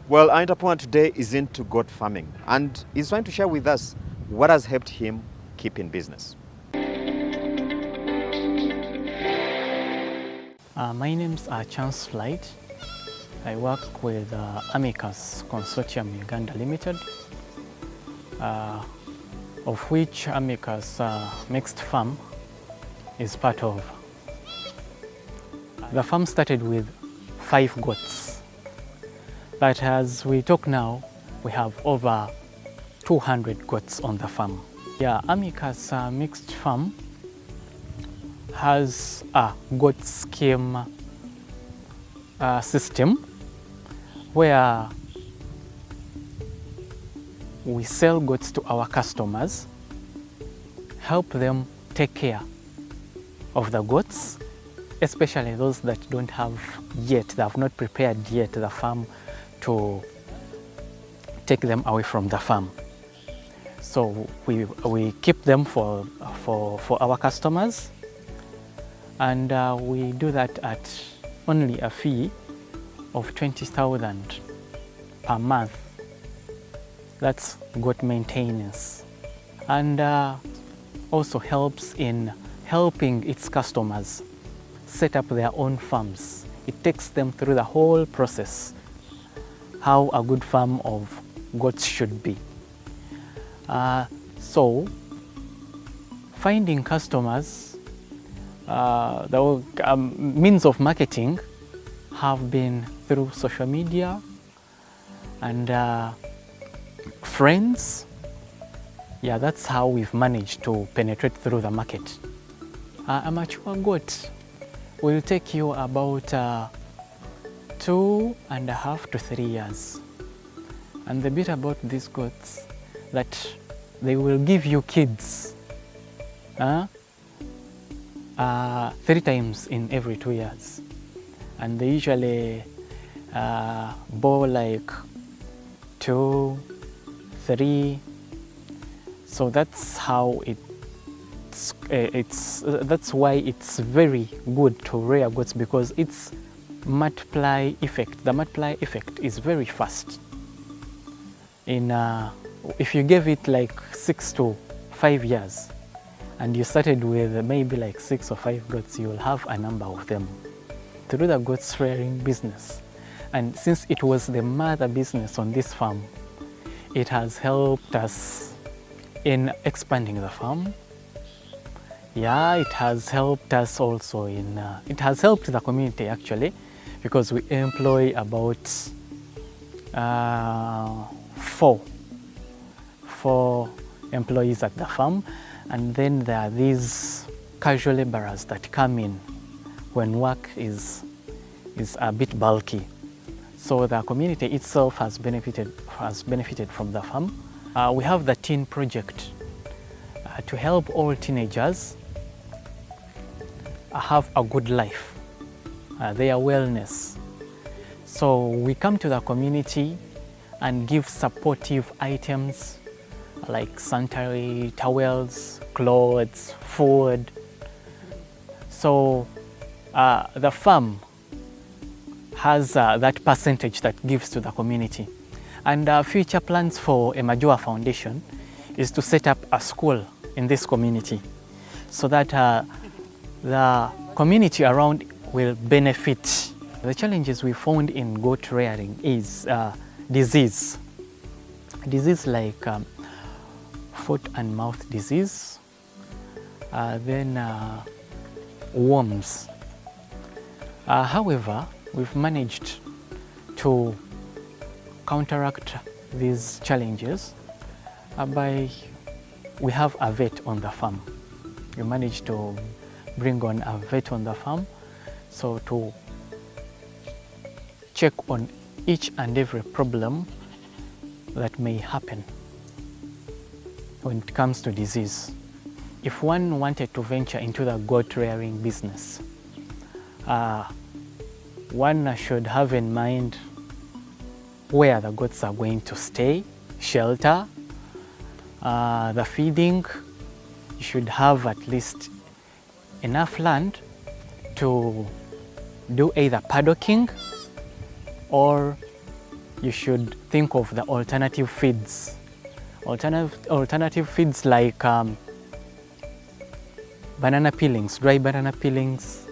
Well, our entrepreneur today is into goat farming and he's trying to share with us what has helped him keep in business. My name's Chance Flight. I work with Amicus Consortium Uganda Limited, of which Amicus Mixed Farm is part of. The farm started with 5 goats, but as we talk now, we have over 200 goats on the farm. Yeah, Amicus Mixed Farm has a goat scheme system where we sell goats to our customers, help them take care of the goats, especially those that don't have yet, they have not prepared yet the farm to take them away from the farm. So we keep them for our customers, and we do that at only a fee of 20,000 per month. That's goat maintenance, and also helps in helping its customers set up their own farms. It takes them through the whole process, how a good farm of goats should be. So finding customers, the means of marketing have been through social media and friends. Yeah, that's how we've managed to penetrate through the market. A mature goat will take you about 2.5 to 3 years. And the bit about these goats, that they will give you kids 3 times in every 2 years. And they usually bore like 2, 3. So that's how that's why it's very good to rear goats, because it's multiply effect. The multiply effect is very fast. If you gave it like 6 to 5 years and you started with maybe like 6 or 5 goats, you will have a number of them. Through the goats rearing business, and since it was the mother business on this farm, it has helped us in expanding the farm. Yeah, it has helped us also in, it has helped the community actually, because we employ about 4 employees at the farm, and then there are these casual laborers that come in when work is a bit bulky. So the community itself has benefited from the farm. We have the teen project to help all teenagers have a good life, their wellness. So we come to the community and give supportive items like sanitary towels, clothes, food. So the farm has that percentage that gives to the community. And future plans for Emajua Foundation is to set up a school in this community so that the community around will benefit. The challenges we found in goat rearing is disease. Disease like foot and mouth disease, then worms. However, we've managed to counteract these challenges we have a vet on the farm. We managed to bring on a vet on the farm, so to check on each and every problem that may happen when it comes to disease. If one wanted to venture into the goat rearing business, one should have in mind where the goats are going to stay, shelter, the feeding. You should have at least enough land to do either paddocking or you should think of the alternative feeds. Alternative feeds like banana peelings, dry banana peelings.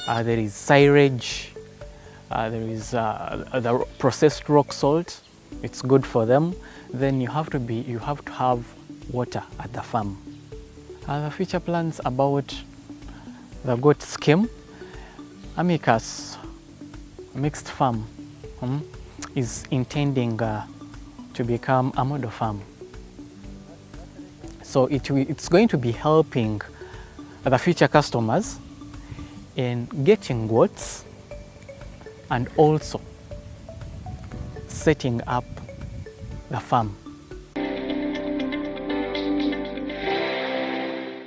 There is silage. There is the processed rock salt. It's good for them. Then you have to have water at the farm. The future plans about the goat scheme. Amicus mixed farm is intending to become a model farm. So it's going to be helping the future customers in getting goats and also setting up the farm.